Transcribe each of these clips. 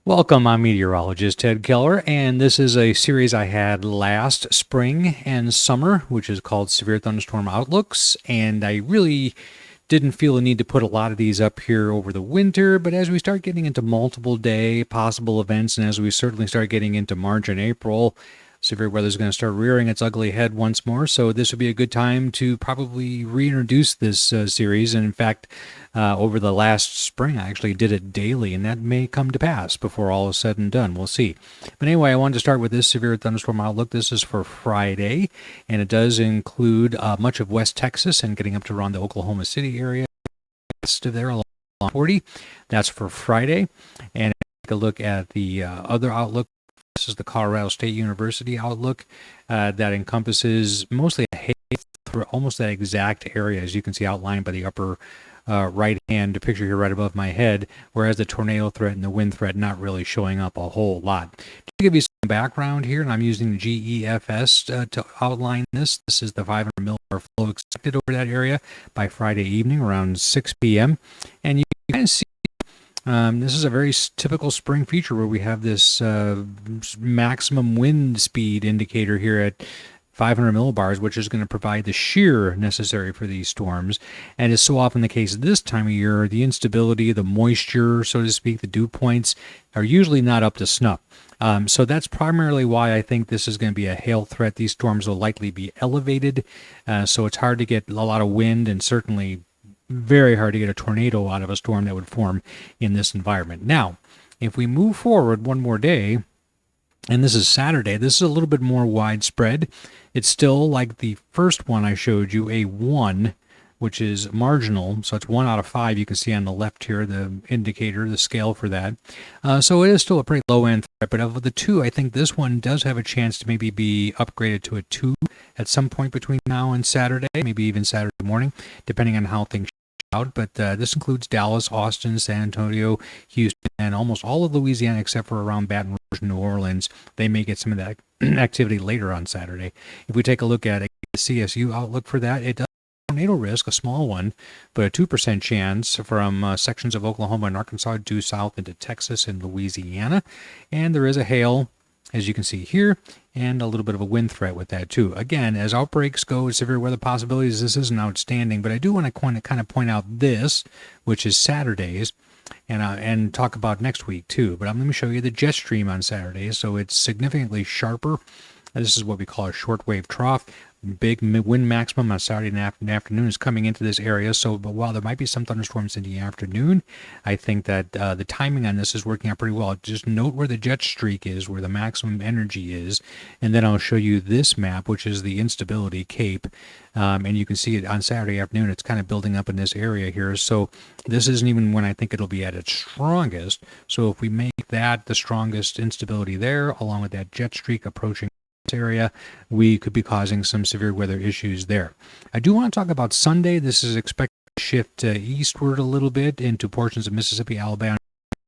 Welcome, I'm meteorologist Ted Keller, and this is a series I had last spring and summer, which is called Severe Thunderstorm Outlooks, and I really didn't feel the need to put a lot of these up here over the winter, but as we start getting into multiple day possible events, and as we certainly start getting into March and April, severe weather is going to start rearing its ugly head once more, so this would be a good time to probably reintroduce this series. And in fact, over the last spring, I actually did it daily, and that may come to pass before all is said and done. We'll see. But anyway, I wanted to start with this severe thunderstorm outlook. This is for Friday, and it does include much of West Texas and getting up to around the Oklahoma City area. West of there, along 40. That's for Friday. And take a look at the other outlook. This is the Colorado State University outlook that encompasses mostly a hail through almost that exact area, as you can see outlined by the upper right-hand picture here right above my head, whereas the tornado threat and the wind threat not really showing up a whole lot. To give you some background here, and I'm using GEFS to outline this. This is the 500 millibar flow expected over that area by Friday evening around 6 p.m. And you can see this is a very typical spring feature where we have this maximum wind speed indicator here at 500 millibars, which is going to provide the shear necessary for these storms. And as so often the case this time of year, the instability, the moisture, so to speak, the dew points are usually not up to snuff. So that's primarily why I think this is going to be a hail threat. These storms will likely be elevated, so it's hard to get a lot of wind, and certainly very hard to get a tornado out of a storm that would form in this environment. Now, if we move forward one more day, and this is Saturday, this is a little bit more widespread. It's still like the first one I showed you, a 1, which is marginal. So it's 1 out of 5. You can see on the left here, the indicator, the scale for that. So it is still a pretty low-end threat. But of the two, I think this one does have a chance to maybe be upgraded to a 2 at some point between now and Saturday, maybe even Saturday morning, depending on how things out. But this includes Dallas, Austin, San Antonio, Houston, and almost all of Louisiana except for around Baton Rouge, New Orleans. They may get some of that activity later on Saturday. If we take a look at the CSU outlook for that, it does have tornado risk, a small one, but a 2% chance from sections of Oklahoma and Arkansas due south into Texas and Louisiana. And there is a hail, as you can see here, and a little bit of a wind threat with that too. Again, as outbreaks go, severe weather possibilities, this isn't outstanding, but I do want to kind of point out this, which is Saturdays, and talk about next week too. But let me show you the jet stream on Saturday. So it's significantly sharper. This is what we call a shortwave trough. Big wind maximum on Saturday afternoon is coming into this area. So, but while there might be some thunderstorms in the afternoon, I think that the timing on this is working out pretty well. Just note where the jet streak is, where the maximum energy is, and then I'll show you this map, which is the instability cape. And you can see it on Saturday afternoon. It's kind of building up in this area here. So this isn't even when I think it'll be at its strongest. So if we make that the strongest instability there, along with that jet streak approaching area, we could be causing some severe weather issues there. I do want to talk about Sunday. This is expected to shift eastward a little bit into portions of Mississippi, Alabama,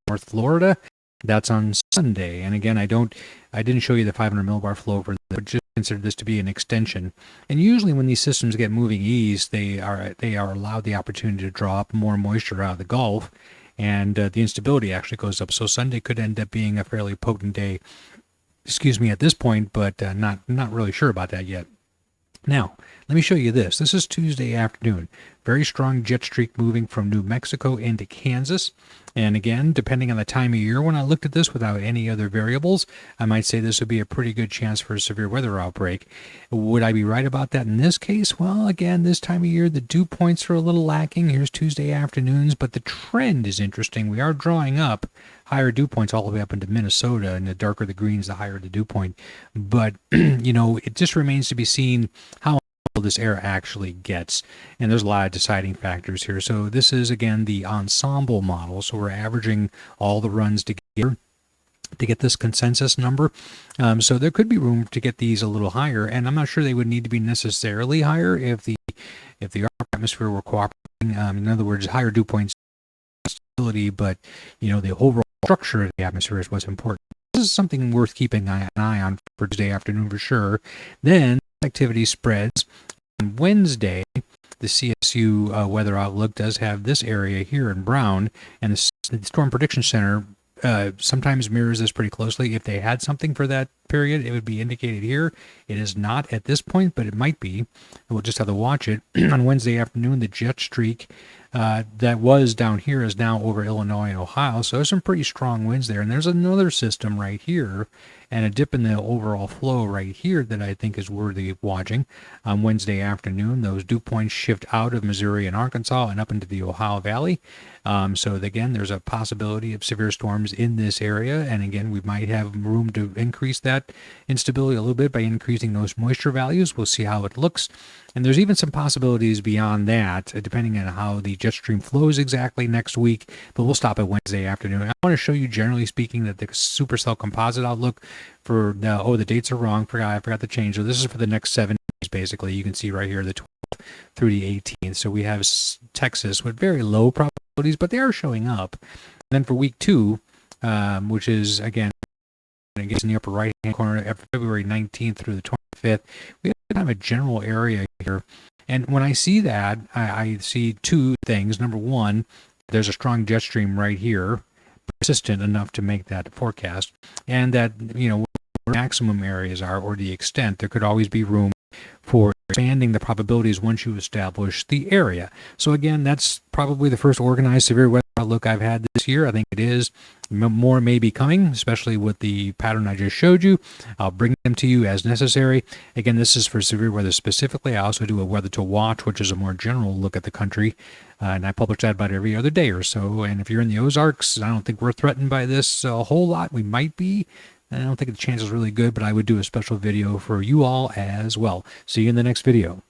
North Florida. That's on Sunday. And again, I didn't show you the 500 millibar flow for that, but just consider this to be an extension. And usually when these systems get moving east, they are allowed the opportunity to draw up more moisture out of the Gulf, and the instability actually goes up. So Sunday could end up being a fairly potent day, at this point, but not really sure about that yet. Now, let me show you this. This is Tuesday afternoon. Very strong jet streak moving from New Mexico into Kansas. And again, depending on the time of year, when I looked at this without any other variables, I might say this would be a pretty good chance for a severe weather outbreak. Would I be right about that in this case? Well, again, this time of year, the dew points are a little lacking. Here's Tuesday afternoons, but the trend is interesting. We are drawing up higher dew points all the way up into Minnesota, and the darker the greens, the higher the dew point. But, it just remains to be seen how this air actually gets, and there's a lot of deciding factors here. So this is, again, the ensemble model. So we're averaging all the runs together to get this consensus number. So there could be room to get these a little higher, and I'm not sure they would need to be necessarily higher if the upper atmosphere were cooperating. In other words, higher dew points stability, but the overall structure of the atmosphere is what's important. This is something worth keeping an eye on for Tuesday afternoon for sure. Then activity spreads. On Wednesday, the CSU weather outlook does have this area here in brown, and the Storm Prediction Center sometimes mirrors this pretty closely. If they had something for that period, it would be indicated here. It is not at this point, but it might be. We'll just have to watch it. On Wednesday afternoon, the jet streak that was down here is now over Illinois and Ohio. So there's some pretty strong winds there. And there's another system right here and a dip in the overall flow right here that I think is worthy of watching. On Wednesday afternoon, those dew points shift out of Missouri and Arkansas and up into the Ohio Valley. So again, there's a possibility of severe storms in this area. And again, we might have room to increase that instability a little bit by increasing those moisture values. We'll see how it looks. And there's even some possibilities beyond that, depending on how the jet stream flows exactly next week. But we'll stop at Wednesday afternoon. I want to show you, generally speaking, that the supercell composite outlook for the dates are wrong. I forgot to change. So this is for the next 7 days, basically. You can see right here the 12th through the 18th. So we have Texas with very low probabilities, but they are showing up. And then for week 2, which is, again, in the upper right-hand corner, February 19th through the 25th, we have kind of a general area here. And when I see that, I see two things. Number one, there's a strong jet stream right here, persistent enough to make that forecast. And that, where maximum areas are, or the extent, there could always be room for expanding the probabilities once you establish the area. So again, that's probably the first organized severe weather outlook I've had this year. I think it is. More may be coming, especially with the pattern I just showed you. I'll bring them to you as necessary. Again, this is for severe weather specifically. I also do a weather to watch, which is a more general look at the country. And I publish that about every other day or so. And if you're in the Ozarks, I don't think we're threatened by this a whole lot. We might be. I don't think the chance is really good, but I would do a special video for you all as well. See you in the next video.